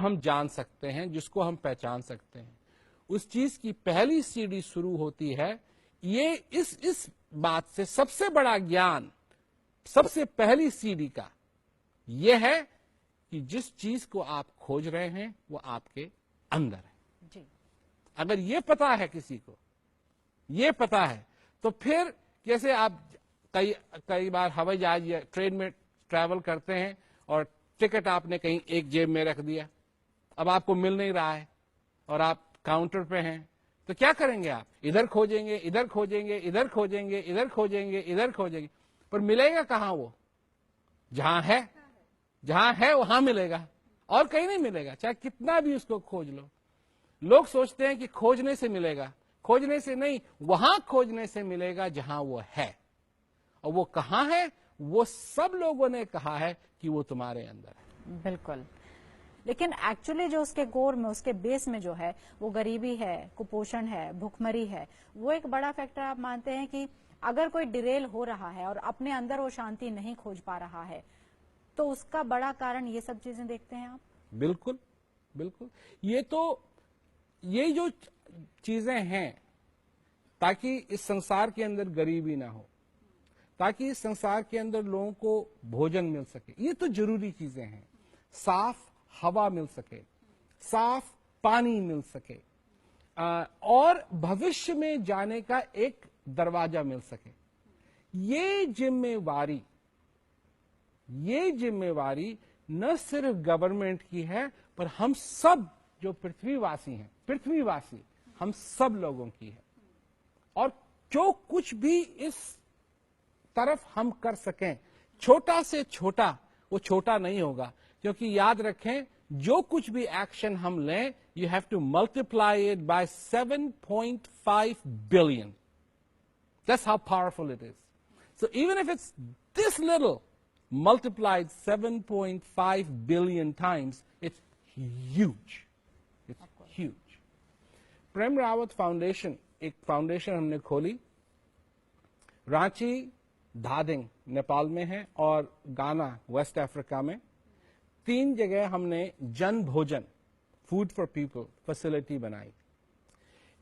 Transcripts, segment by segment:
हम जान सकते हैं, जिसको हम पहचान सकते हैं, उस चीज की पहली सीढ़ी शुरू होती है ये इस बात से। सबसे बड़ा ज्ञान, सबसे पहली सीढ़ी का यह है कि जिस चीज को आप खोज रहे हैं वो आपके अंदर है जी। अगर ये पता है, किसी को ये पता है, तो फिर जैसे आप कई बार हवाई जहाज या ट्रेन में ट्रैवल करते हैं और टिकट आपने कहीं एक जेब में रख दिया, अब आपको मिल नहीं रहा है और आप काउंटर पे हैं, तो क्या करेंगे आप? इधर खोजेंगे, इधर खोजेंगे, इधर खोजेंगे, इधर खोजेंगे, इधर खोजेंगे, पर मिलेगा कहां? वो जहां है वहां मिलेगा, और कहीं नहीं मिलेगा, चाहे कितना भी उसको खोज लो। लोग सोचते हैं कि खोजने से मिलेगा, खोजने से नहीं, वहां खोजने से मिलेगा जहां वो है। और वो कहां है? वो सब लोगों ने कहा है कि वो तुम्हारे अंदर है। बिल्कुल। लेकिन एक्चुअली जो उसके कोर में, उसके बेस में जो है वो गरीबी है, कुपोषण है, भूखमरी है। वो एक बड़ा फैक्टर आप मानते हैं कि अगर कोई डिरेल हो रहा है और अपने अंदर वो शांति नहीं खोज पा रहा है, तो उसका बड़ा कारण ये सब चीजें देखते हैं आप? बिल्कुल बिल्कुल। ये जो चीजें हैं, ताकि इस संसार के अंदर गरीबी ना हो, ताकि इस संसार के अंदर लोगों को भोजन मिल सके, ये तो जरूरी चीजें हैं। साफ हवा मिल सके, साफ पानी मिल सके, और भविष्य में जाने का एक दरवाजा मिल सके। ये जिम्मेवारी न सिर्फ गवर्नमेंट की है, पर हम सब जो पृथ्वीवासी हम सब लोगों की है। और जो कुछ भी इस तरफ हम कर सकें, छोटा से छोटा, वो छोटा नहीं होगा, क्योंकि याद रखें, जो कुछ भी एक्शन हम लें, you have to multiply it by 7.5 billion. That's how powerful it is. So even if it's this little, multiplied 7.5 billion times, it's huge. It's huge. Prem Rawat foundation, एक फाउंडेशन हमने खोली, रांची, धादिंग नेपाल में है, और गाना वेस्ट अफ्रीका में। 3 जगह हमने जन भोजन, फूड फॉर पीपल फैसिलिटी बनाई।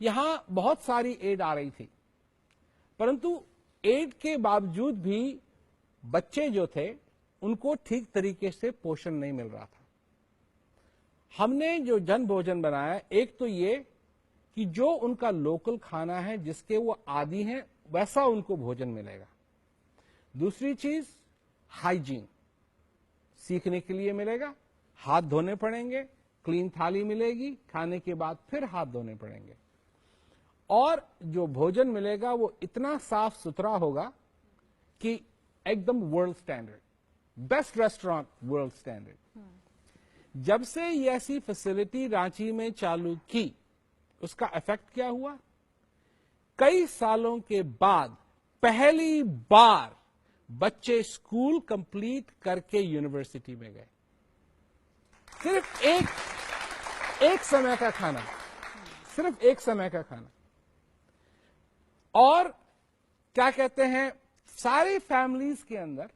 यहां बहुत सारी एड आ रही थी, परंतु एड के बावजूद भी बच्चे जो थे उनको ठीक तरीके से पोषण नहीं मिल रहा था। हमने जो जन भोजन बनाया, एक तो ये कि जो उनका लोकल खाना है, जिसके वो आदी हैं, वैसा उनको भोजन मिलेगा। दूसरी चीज, हाइजीन सीखने के लिए मिलेगा, हाथ धोने पड़ेंगे, क्लीन थाली मिलेगी, खाने के बाद फिर हाथ धोने पड़ेंगे, और जो भोजन मिलेगा वो इतना साफ सुथरा होगा कि एकदम world standard, best restaurant world standard. जब से ये ऐसी फैसिलिटी रांची में चालू की, उसका इफेक्ट क्या हुआ? कई सालों के बाद पहली बार बच्चे स्कूल कंप्लीट करके यूनिवर्सिटी में गए। सिर्फ एक समय का खाना, सिर्फ एक समय का खाना। और क्या कहते हैं, सारे फैमिलीज के अंदर,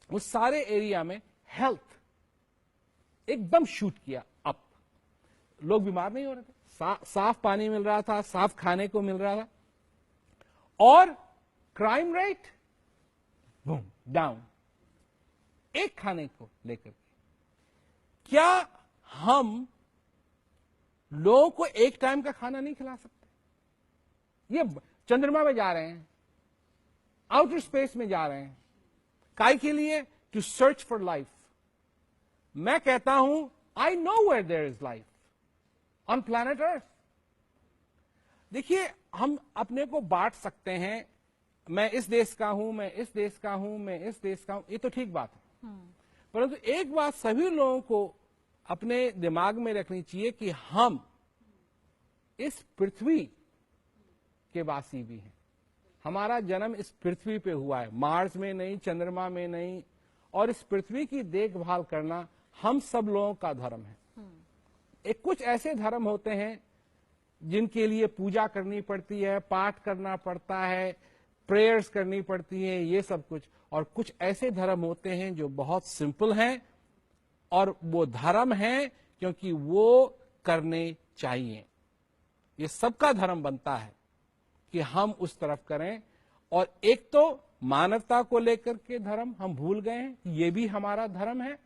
उस सारे एरिया में हेल्थ एकदम शूट किया अप। लोग बीमार नहीं हो रहे थे, साफ पानी मिल रहा था, साफ खाने को मिल रहा था, और क्राइम रेट बूम डाउन, एक खाने को लेकर के। क्या हम लोगों को एक टाइम का खाना नहीं खिला सकते? ये चंद्रमा में जा रहे हैं, आउटर स्पेस में जा रहे हैं, काय के लिए? To search for life. मैं कहता हूं, I know where there is life on planet Earth. देखिए, हम अपने को बांट सकते हैं, मैं इस देश का हूं, मैं इस देश का हूं, मैं इस देश का हूं, ये तो ठीक बात है। परंतु एक बात सभी लोगों को अपने दिमाग में रखनी चाहिए कि हम इस पृथ्वी के वासी भी हैं। हमारा जन्म इस पृथ्वी पे हुआ है, मार्स में नहीं, चंद्रमा में नहीं, और इस पृथ्वी की देखभाल करना हम सब लोगों का धर्म है। एक कुछ ऐसे धर्म होते हैं जिनके लिए पूजा करनी पड़ती है, पाठ करना पड़ता है, प्रेयर्स करनी पड़ती है, ये सब कुछ। और कुछ ऐसे धर्म होते हैं जो बहुत सिंपल हैं, और वो धर्म है क्योंकि वो करने चाहिए। ये सबका धर्म बनता है कि हम उस तरफ करें। और एक तो मानवता को लेकर के धर्म हम भूल गए हैं, ये भी हमारा धर्म है।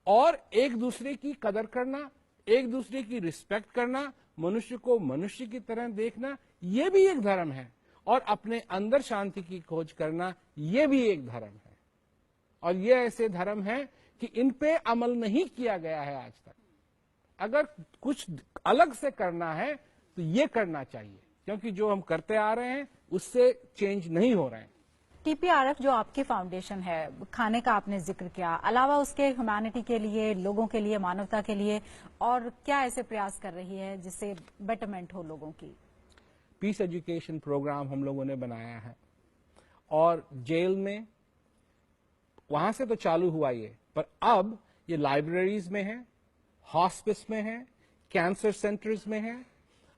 और एक दूसरे की कदर करना, एक दूसरे की रिस्पेक्ट करना, मनुष्य को मनुष्य की तरह देखना, ये भी एक धर्म है। और अपने अंदर शांति की खोज करना, ये भी एक धर्म है। और ये ऐसे धर्म है कि इन पे अमल नहीं किया गया है आज तक। अगर कुछ अलग से करना है तो ये करना चाहिए, क्योंकि जो हम करते आ रहे हैं उससे चेंज नहीं हो रहे हैं। TPRF जो आपकी फाउंडेशन है, खाने का आपने जिक्र किया, अलावा उसके ह्यूमैनिटी के लिए, लोगों के लिए, मानवता के लिए और क्या ऐसे प्रयास कर रही है जिससे बेटरमेंट हो लोगों की? पीस एजुकेशन प्रोग्राम हम लोगों ने बनाया है और जेल में, वहां से तो चालू हुआ ये, पर अब ये लाइब्रेरीज में है, हॉस्पिस में है, कैंसर सेंटर्स में है,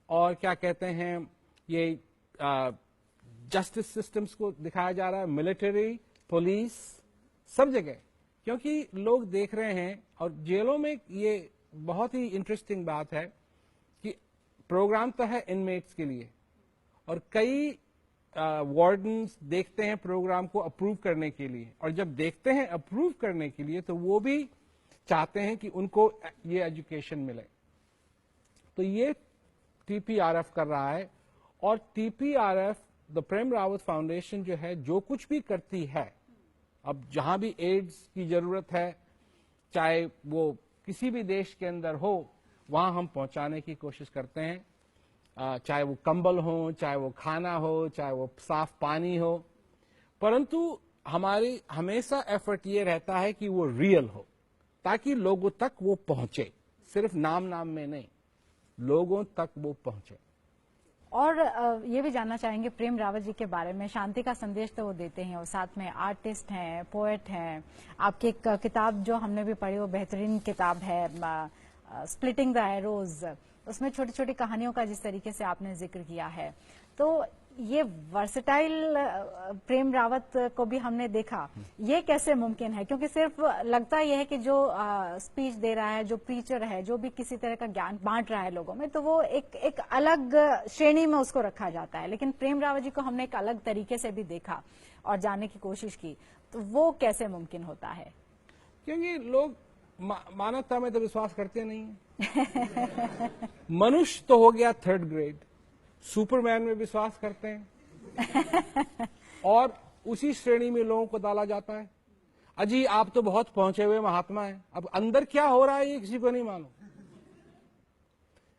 और क्या कहते हैं ये जस्टिस सिस्टम्स को दिखाया जा रहा है, मिलिट्री, पुलिस, सब जगह। क्योंकि लोग देख रहे हैं, और जेलों में ये बहुत ही इंटरेस्टिंग बात है कि प्रोग्राम तो है इनमेट्स के लिए, और कई वार्डन्स देखते हैं प्रोग्राम को अप्रूव करने के लिए, और जब देखते हैं अप्रूव करने के लिए तो वो भी चाहते हैं कि उनको ये एजुकेशन मिले। तो ये TPRF कर रहा है। और TPRF, the Prem Rawat foundation जो है, जो कुछ भी करती है, अब जहां भी एड्स की जरूरत है, चाहे वो किसी भी देश के अंदर हो, वहां हम पहुंचाने की कोशिश करते हैं। चाहे वो कंबल हो, चाहे वो खाना हो, चाहे वो साफ पानी हो, परंतु हमारी हमेशा एफर्ट ये रहता है कि वो रियल हो, ताकि लोगों तक वो पहुंचे, सिर्फ नाम नाम में नहीं, लोगों तक वो पहुंचे। और ये भी जानना चाहेंगे प्रेम रावत जी के बारे में। शांति का संदेश तो वो देते हैं, और साथ में आर्टिस्ट हैं, पोएट हैं। आपकी एक किताब जो हमने भी पढ़ी, वो बेहतरीन किताब है, स्प्लिटिंग द एरोज। उसमें छोटी छोटी कहानियों का जिस तरीके से आपने जिक्र किया है, तो ये वर्सेटाइल प्रेम रावत को भी हमने देखा। ये कैसे मुमकिन है? क्योंकि सिर्फ लगता यह है कि जो स्पीच दे रहा है, जो प्रीचर है, जो भी किसी तरह का ज्ञान बांट रहा है लोगों में, तो वो एक अलग श्रेणी में उसको रखा जाता है। लेकिन प्रेम रावत जी को हमने एक अलग तरीके से भी देखा और जानने की कोशिश की, तो वो कैसे मुमकिन होता है? क्योंकि लोग मानवता में तो विश्वास करते नहीं है। मनुष्य तो हो गया 3rd ग्रेड, सुपरमैन में विश्वास करते हैं, और उसी श्रेणी में लोगों को डाला जाता है। अजी आप तो बहुत पहुंचे हुए महात्मा हैं। अब अंदर क्या हो रहा है ये किसी को नहीं मालूम।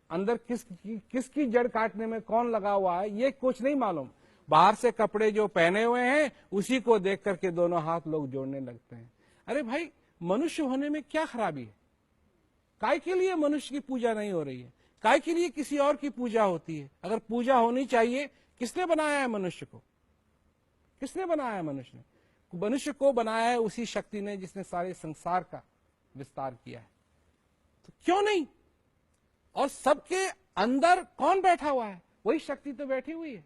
अंदर किसकी जड़ काटने में कौन लगा हुआ है ये कुछ नहीं मालूम। बाहर से कपड़े जो पहने हुए हैं उसी को देख करके दोनों हाथ लोग जोड़ने लगते हैं। अरे भाई, मनुष्य होने में क्या खराबी है? काय के लिए मनुष्य की पूजा नहीं हो रही है? काय के लिए किसी और की पूजा होती है? अगर पूजा होनी चाहिए, किसने बनाया है मनुष्य को? किसने बनाया है मनुष्य ने? मनुष्य को बनाया है उसी शक्ति ने जिसने सारे संसार का विस्तार किया है। तो क्यों नहीं? और सबके अंदर कौन बैठा हुआ है? वही शक्ति तो बैठी हुई है।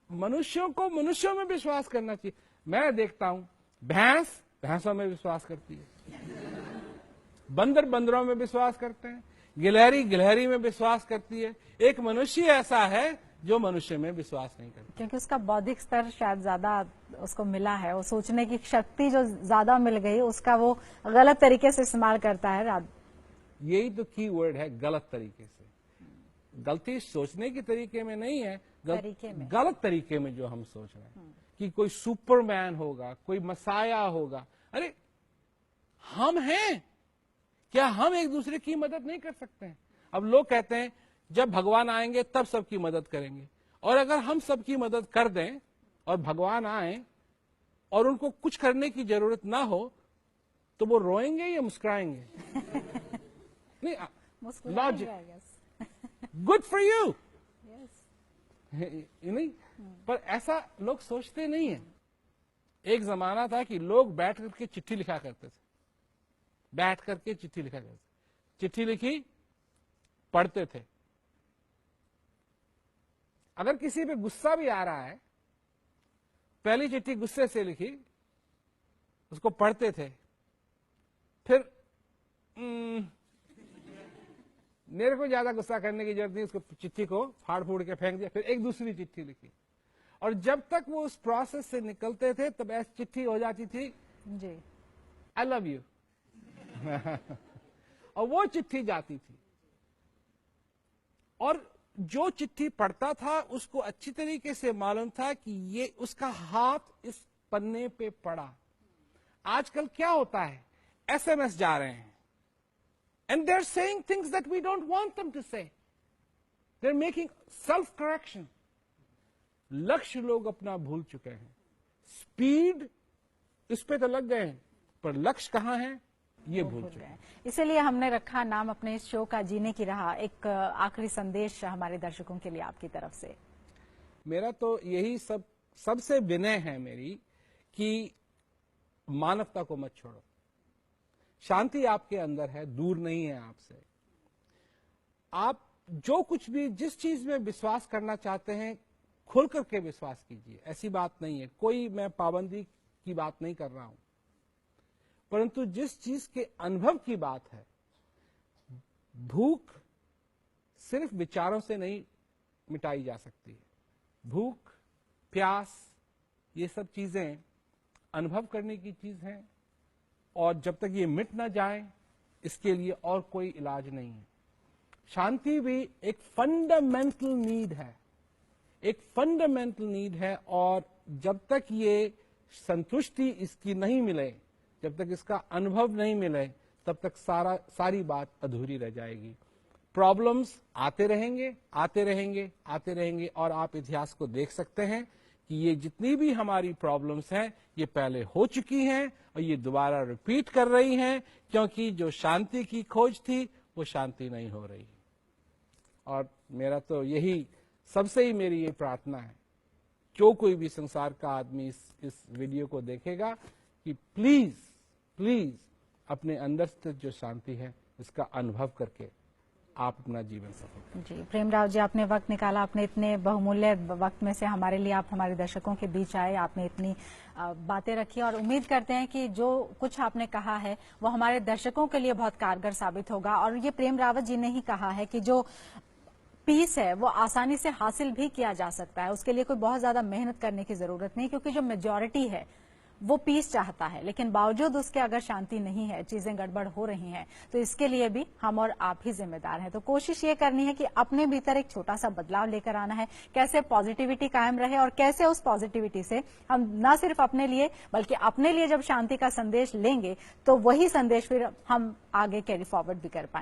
मनुष्यों को मनुष्यों में विश्वास करना चाहिए। मैं देखता हूं भैंस भैंसों में विश्वास करती है, बंदर बंदरों में विश्वास करते हैं, गिलहरी गिलहरी में विश्वास करती है। एक मनुष्य ऐसा है जो मनुष्य में विश्वास नहीं करता, क्योंकि उसका बौद्धिक स्तर शायद ज्यादा उसको मिला है, वो सोचने की शक्ति जो ज्यादा मिल गई, उसका वो गलत तरीके से इस्तेमाल करता है। यही तो की वर्ड है, गलत तरीके से। गलती सोचने के तरीके में नहीं है, गलत तरीके में जो हम सोच रहे हैं कि कोई सुपरमैन होगा, कोई मसाया होगा। अरे हम हैं क्या? हम एक दूसरे की मदद नहीं कर सकते हैं? अब लोग कहते हैं जब भगवान आएंगे तब सबकी मदद करेंगे, और अगर हम सबकी मदद कर दें और भगवान आए और उनको कुछ करने की जरूरत ना हो, तो वो रोएंगे या मुस्कुराएंगे? नहीं, लॉजिक, गुड फॉर यू, नहीं, पर ऐसा लोग सोचते नहीं है। एक जमाना था कि लोग बैठ करके चिट्ठी लिखा करते थे, बैठ करके चिट्ठी लिखा करते थे। चिट्ठी लिखी, पढ़ते थे। अगर किसी पे गुस्सा भी आ रहा है, पहली चिट्ठी गुस्से से लिखी, उसको पढ़ते थे, फिर मेरे को ज्यादा गुस्सा करने की जरूरत नहीं, उसको चिट्ठी को फाड़ फूड़ के फेंक दिया, फिर एक दूसरी चिट्ठी लिखी। और जब तक वो उस प्रोसेस से निकलते थे तब ऐसी चिट्ठी हो जाती थी जी, आई लव यू और वो चिट्ठी जाती थी। और जो चिट्ठी पढ़ता था उसको अच्छी तरीके से मालूम था कि ये उसका हाथ इस पन्ने पे पड़ा। आजकल क्या होता है, एसएमएस जा रहे हैं and they are saying things that we don't want them to say, they are making self correction. लक्ष्य लोग अपना भूल चुके हैं, स्पीड इस पे तो लग गए हैं पर लक्ष्य कहां है ये भूल चुके हैं। इसीलिए हमने रखा नाम अपने इस शो का जीने की राह। एक आखिरी संदेश हमारे दर्शकों के लिए आपकी तरफ से। मेरा तो यही सबसे विनय है मेरी कि मानवता को मत छोड़ो। शांति आपके अंदर है, दूर नहीं है आपसे। आप जो कुछ भी जिस चीज में विश्वास करना चाहते हैं खुल करके विश्वास कीजिए, ऐसी बात नहीं है, कोई मैं पाबंदी की बात नहीं कर रहा हूं, परंतु जिस चीज के अनुभव की बात है, भूख सिर्फ विचारों से नहीं मिटाई जा सकती है। भूख, प्यास, ये सब चीजें अनुभव करने की चीज हैं और जब तक ये मिट ना जाए इसके लिए और कोई इलाज नहीं है। शांति भी एक फंडामेंटल नीड है, एक फंडामेंटल नीड है और जब तक ये संतुष्टि इसकी नहीं मिले, जब तक इसका अनुभव नहीं मिले, तब तक सारी बात अधूरी रह जाएगी। प्रॉब्लम्स आते रहेंगे, आते रहेंगे, आते रहेंगे और आप इतिहास को देख सकते हैं कि ये जितनी भी हमारी प्रॉब्लम्स हैं ये पहले हो चुकी हैं और ये दोबारा रिपीट कर रही हैं, क्योंकि जो शांति की खोज थी वो शांति नहीं हो रही। और मेरा तो यही सबसे ही मेरी ये प्रार्थना है, जो कोई भी संसार का आदमी इस वीडियो को देखेगा कि प्लीज प्लीज अपने अंदर से जो शांति है इसका अनुभव करके आप अपना जीवन सफल। जी, प्रेमराव जी, आपने वक्त निकाला, आपने इतने बहुमूल्य वक्त में से हमारे लिए आप हमारे दर्शकों के बीच आए, आपने इतनी बातें रखी और उम्मीद करते हैं कि जो कुछ आपने कहा है वो हमारे दर्शकों के लिए बहुत कारगर साबित होगा। और ये प्रेम रावत जी ने ही कहा है कि जो पीस है वो आसानी से हासिल भी किया जा सकता है, उसके लिए कोई बहुत ज्यादा मेहनत करने की जरूरत नहीं, क्योंकि जो मेजॉरिटी है वो पीस चाहता है, लेकिन बावजूद उसके अगर शांति नहीं है, चीजें गड़बड़ हो रही हैं, तो इसके लिए भी हम और आप ही जिम्मेदार हैं। तो कोशिश ये करनी है कि अपने भीतर एक छोटा सा बदलाव लेकर आना है, कैसे पॉजिटिविटी कायम रहे और कैसे उस पॉजिटिविटी से हम न सिर्फ अपने लिए बल्कि अपने लिए जब शांति का संदेश लेंगे तो वही संदेश फिर हम आगे कैरी फॉरवर्ड भी कर पाएंगे।